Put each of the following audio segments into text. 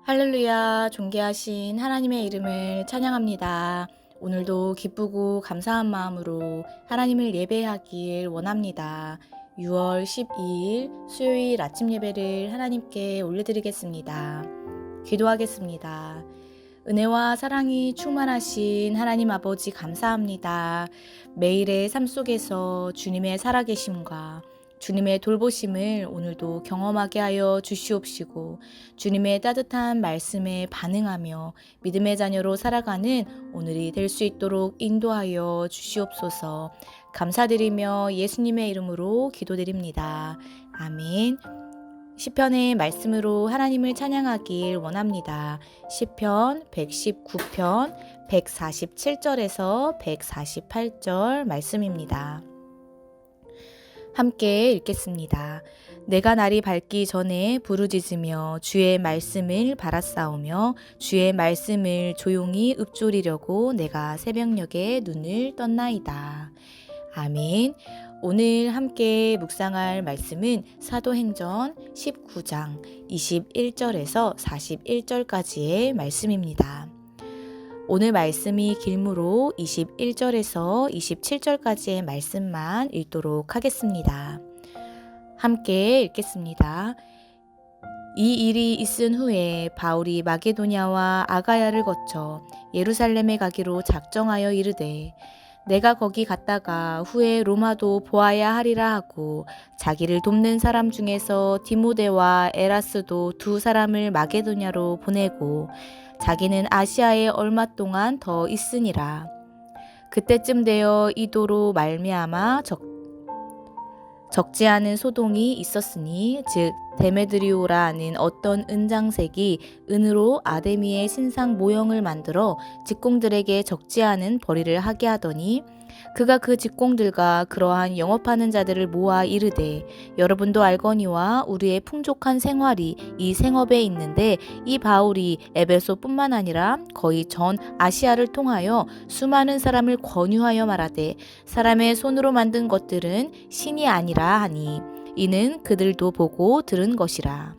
할렐루야, 존귀하신 하나님의 이름을 찬양합니다. 오늘도 기쁘고 감사한 마음으로 하나님을 예배하길 원합니다. 6월 12일 수요일 아침 예배를 하나님께 올려드리겠습니다. 기도하겠습니다. 은혜와 사랑이 충만하신 하나님 아버지 감사합니다. 매일의 삶 속에서 주님의 살아계심과 주님의 돌보심을 오늘도 경험하게 하여 주시옵시고 주님의 따뜻한 말씀에 반응하며 믿음의 자녀로 살아가는 오늘이 될 수 있도록 인도하여 주시옵소서. 감사드리며 예수님의 이름으로 기도드립니다. 아멘. 시편의 말씀으로 하나님을 찬양하길 원합니다. 시편 119편 147절에서 148절 말씀입니다. 함께 읽겠습니다. 내가 날이 밝기 전에 부르짖으며 주의 말씀을 바라싸우며 주의 말씀을 조용히 읊조리려고 내가 새벽녘에 눈을 떴나이다. 아멘. 오늘 함께 묵상할 말씀은 사도행전 19장 21절에서 41절까지의 말씀입니다. 오늘 말씀이 길므로 21절에서 27절까지의 말씀만 읽도록 하겠습니다. 함께 읽겠습니다. 이 일이 있은 후에 바울이 마게도냐와 아가야를 거쳐 예루살렘에 가기로 작정하여 이르되 내가 거기 갔다가 후에 로마도 보아야 하리라 하고 자기를 돕는 사람 중에서 디모데와 에라스도 두 사람을 마게도냐로 보내고 자기는 아시아에 얼마 동안 더 있으니라. 그때쯤 되어 이도로 말미암아 적지 않은 소동이 있었으니 즉 데메드리오라 하는 어떤 은장색이 은으로 아데미의 신상 모형을 만들어 직공들에게 적지 않은 벌이를 하게 하더니 그가 그 직공들과 그러한 영업하는 자들을 모아 이르되 여러분도 알거니와 우리의 풍족한 생활이 이 생업에 있는데 이 바울이 에베소뿐만 아니라 거의 전 아시아를 통하여 수많은 사람을 권유하여 말하되 사람의 손으로 만든 것들은 신이 아니라 하니 이는 그들도 보고 들은 것이라.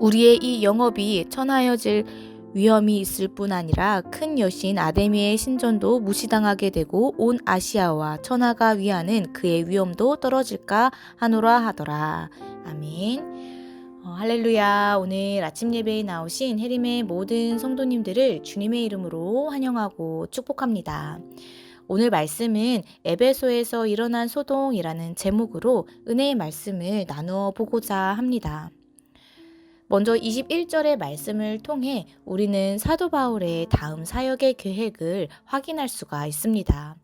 우리의 이 영업이 천하여질 위험이 있을 뿐 아니라 큰 여신 아데미의 신전도 무시당하게 되고 온 아시아와 천하가 위하는 그의 위엄도 떨어질까 하노라 하더라. 아멘. 할렐루야. 오늘 아침 예배에 나오신 해림의 모든 성도님들을 주님의 이름으로 환영하고 축복합니다. 오늘 말씀은 에베소에서 일어난 소동이라는 제목으로 은혜의 말씀을 나누어 보고자 합니다. 먼저 21절의 말씀을 통해 우리는 사도 바울의 다음 사역의 계획을 확인할 수가 있습니다.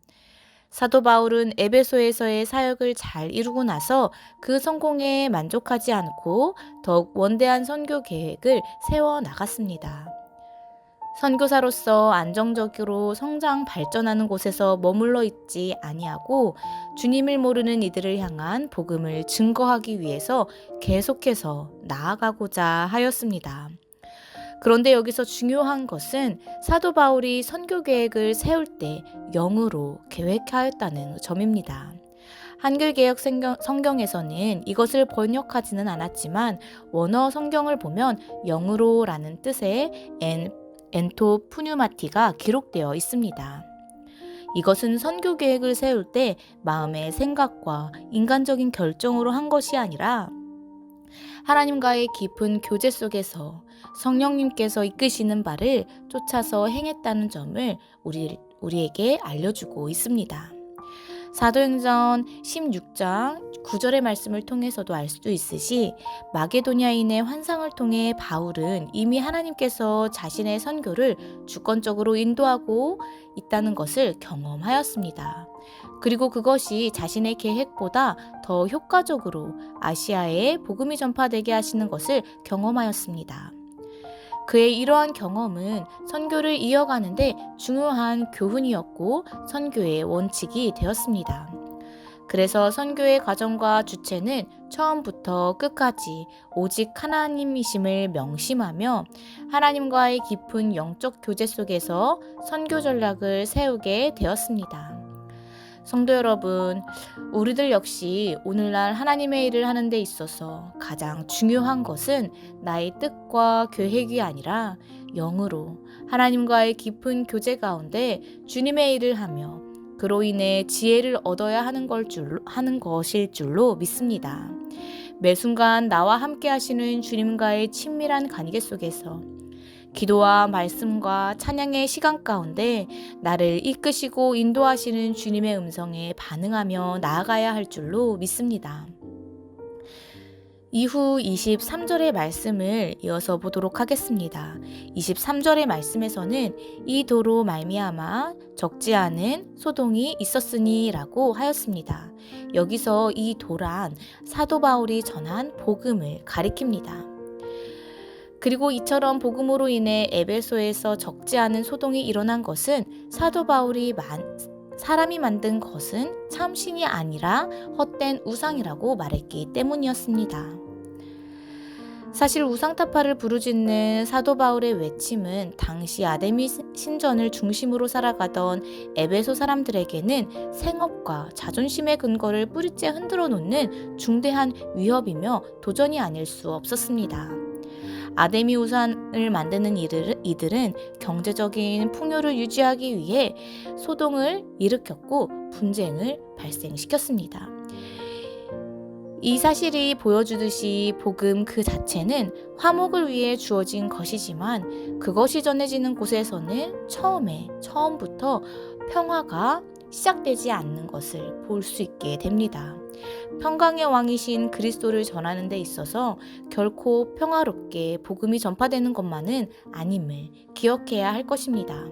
사도 바울은 에베소에서의 사역을 잘 이루고 나서 그 성공에 만족하지 않고 더욱 원대한 선교 계획을 세워 나갔습니다. 선교사로서 안정적으로 성장 발전하는 곳에서 머물러 있지 아니하고 주님을 모르는 이들을 향한 복음을 증거하기 위해서 계속해서 나아가고자 하였습니다. 그런데 여기서 중요한 것은 사도 바울이 선교 계획을 세울 때 영으로 계획하였다는 점입니다. 한글개혁 성경에서는 이것을 번역하지는 않았지만 원어 성경을 보면 영으로라는 뜻의 엔토 푸뉴마티가 기록되어 있습니다. 이것은 선교 계획을 세울 때 마음의 생각과 인간적인 결정으로 한 것이 아니라 하나님과의 깊은 교제 속에서 성령님께서 이끄시는 바를 쫓아서 행했다는 점을 우리에게 알려주고 있습니다. 사도행전 16장 9절의 말씀을 통해서도 알 수 있으시 마게도냐인의 환상을 통해 바울은 이미 하나님께서 자신의 선교를 주권적으로 인도하고 있다는 것을 경험하였습니다. 그리고 그것이 자신의 계획보다 더 효과적으로 아시아에 복음이 전파되게 하시는 것을 경험하였습니다. 그의 이러한 경험은 선교를 이어가는데 중요한 교훈이었고 선교의 원칙이 되었습니다. 그래서 선교의 과정과 주체는 처음부터 끝까지 오직 하나님이심을 명심하며 하나님과의 깊은 영적 교제 속에서 선교 전략을 세우게 되었습니다. 성도 여러분, 우리들 역시 오늘날 하나님의 일을 하는 데 있어서 가장 중요한 것은 나의 뜻과 계획이 아니라 영으로 하나님과의 깊은 교제 가운데 주님의 일을 하며 그로 인해 지혜를 얻어야 하는 것일 줄로 믿습니다. 매 순간 나와 함께 하시는 주님과의 친밀한 관계 속에서 기도와 말씀과 찬양의 시간 가운데 나를 이끄시고 인도하시는 주님의 음성에 반응하며 나아가야 할 줄로 믿습니다. 이후 23절의 말씀을 이어서 보도록 하겠습니다. 23절의 말씀에서는 이 도로 말미암아 적지 않은 소동이 있었으니 라고 하였습니다. 여기서 이 도란 사도 바울이 전한 복음을 가리킵니다. 그리고 이처럼 복음으로 인해 에베소에서 적지 않은 소동이 일어난 것은 사도 바울이 사람이 만든 것은 참신이 아니라 헛된 우상이라고 말했기 때문이었습니다. 사실 우상타파를 부르짖는 사도 바울의 외침은 당시 아데미 신전을 중심으로 살아가던 에베소 사람들에게는 생업과 자존심의 근거를 뿌리째 흔들어 놓는 중대한 위협이며 도전이 아닐 수 없었습니다. 아데미 우상을 만드는 이들은 경제적인 풍요를 유지하기 위해 소동을 일으켰고 분쟁을 발생시켰습니다. 이 사실이 보여주듯이 복음 그 자체는 화목을 위해 주어진 것이지만 그것이 전해지는 곳에서는 처음부터 평화가 시작되지 않는 것을 볼 수 있게 됩니다. 평강의 왕이신 그리스도를 전하는 데 있어서 결코 평화롭게 복음이 전파되는 것만은 아님을 기억해야 할 것입니다.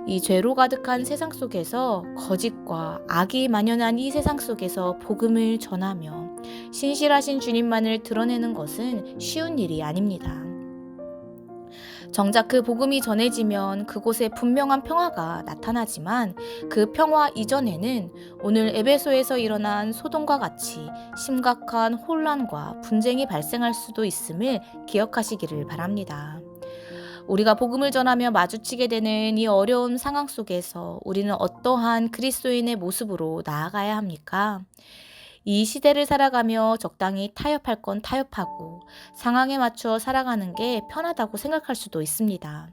이 죄로 가득한 세상 속에서 거짓과 악이 만연한 이 세상 속에서 복음을 전하며 신실하신 주님만을 드러내는 것은 쉬운 일이 아닙니다. 정작 그 복음이 전해지면 그곳에 분명한 평화가 나타나지만 그 평화 이전에는 오늘 에베소에서 일어난 소동과 같이 심각한 혼란과 분쟁이 발생할 수도 있음을 기억하시기를 바랍니다. 우리가 복음을 전하며 마주치게 되는 이 어려운 상황 속에서 우리는 어떠한 그리스도인의 모습으로 나아가야 합니까? 이 시대를 살아가며 적당히 타협할 건 타협하고 상황에 맞춰 살아가는 게 편하다고 생각할 수도 있습니다.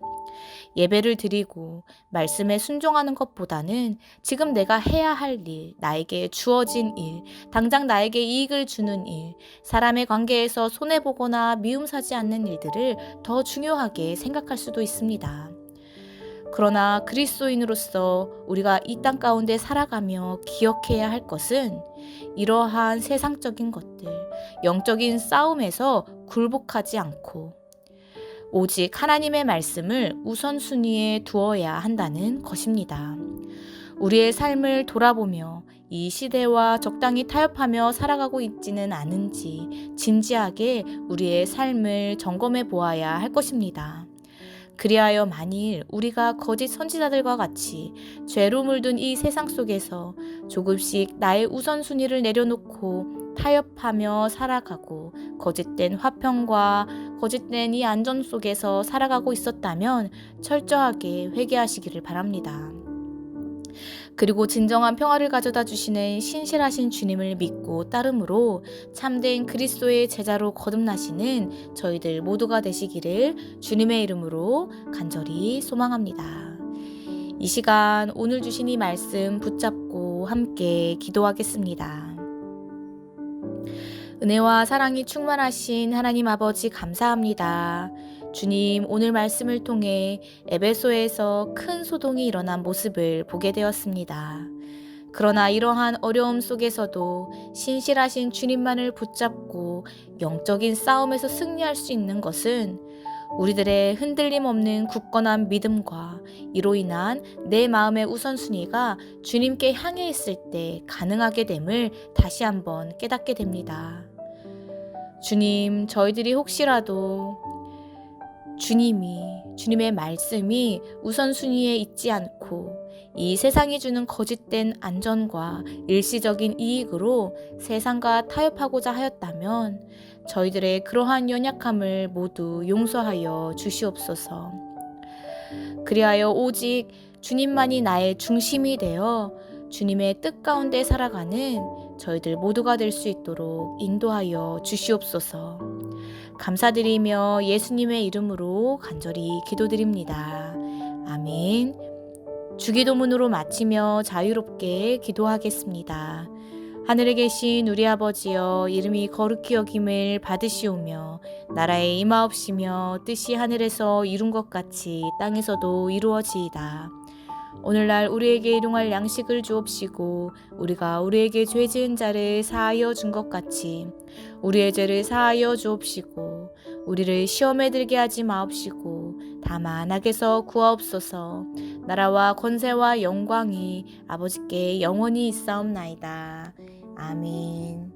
예배를 드리고 말씀에 순종하는 것보다는 지금 내가 해야 할 일, 나에게 주어진 일, 당장 나에게 이익을 주는 일, 사람의 관계에서 손해보거나 미움사지 않는 일들을 더 중요하게 생각할 수도 있습니다. 그러나 그리스도인으로서 우리가 이 땅 가운데 살아가며 기억해야 할 것은 이러한 세상적인 것들, 영적인 싸움에서 굴복하지 않고 오직 하나님의 말씀을 우선순위에 두어야 한다는 것입니다. 우리의 삶을 돌아보며 이 시대와 적당히 타협하며 살아가고 있지는 않은지 진지하게 우리의 삶을 점검해 보아야 할 것입니다. 그리하여 만일 우리가 거짓 선지자들과 같이 죄로 물든 이 세상 속에서 조금씩 나의 우선순위를 내려놓고 타협하며 살아가고 거짓된 화평과 거짓된 이 안전 속에서 살아가고 있었다면 철저하게 회개하시기를 바랍니다. 그리고 진정한 평화를 가져다 주시는 신실하신 주님을 믿고 따름으로 참된 그리스도의 제자로 거듭나시는 저희들 모두가 되시기를 주님의 이름으로 간절히 소망합니다. 이 시간 오늘 주신 이 말씀 붙잡고 함께 기도하겠습니다. 은혜와 사랑이 충만하신 하나님 아버지 감사합니다. 주님, 오늘 말씀을 통해 에베소에서 큰 소동이 일어난 모습을 보게 되었습니다. 그러나 이러한 어려움 속에서도 신실하신 주님만을 붙잡고 영적인 싸움에서 승리할 수 있는 것은 우리들의 흔들림 없는 굳건한 믿음과 이로 인한 내 마음의 우선순위가 주님께 향해 있을 때 가능하게 됨을 다시 한번 깨닫게 됩니다. 주님, 저희들이 혹시라도 주님의 말씀이 우선순위에 있지 않고 이 세상이 주는 거짓된 안전과 일시적인 이익으로 세상과 타협하고자 하였다면 저희들의 그러한 연약함을 모두 용서하여 주시옵소서. 그리하여 오직 주님만이 나의 중심이 되어 주님의 뜻 가운데 살아가는 저희들 모두가 될 수 있도록 인도하여 주시옵소서. 감사드리며 예수님의 이름으로 간절히 기도드립니다. 아멘. 주기도문으로 마치며 자유롭게 기도하겠습니다. 하늘에 계신 우리 아버지여, 이름이 거룩히 여김을 받으시오며 나라에 임하옵시며 뜻이 하늘에서 이룬 것 같이 땅에서도 이루어지이다. 오늘날 우리에게 일용할 양식을 주옵시고 우리가 우리에게 죄 지은 자를 사하여 준 것 같이 우리의 죄를 사하여 주옵시고 우리를 시험에 들게 하지 마옵시고 다만 악에서 구하옵소서. 나라와 권세와 영광이 아버지께 영원히 있사옵나이다. 아멘.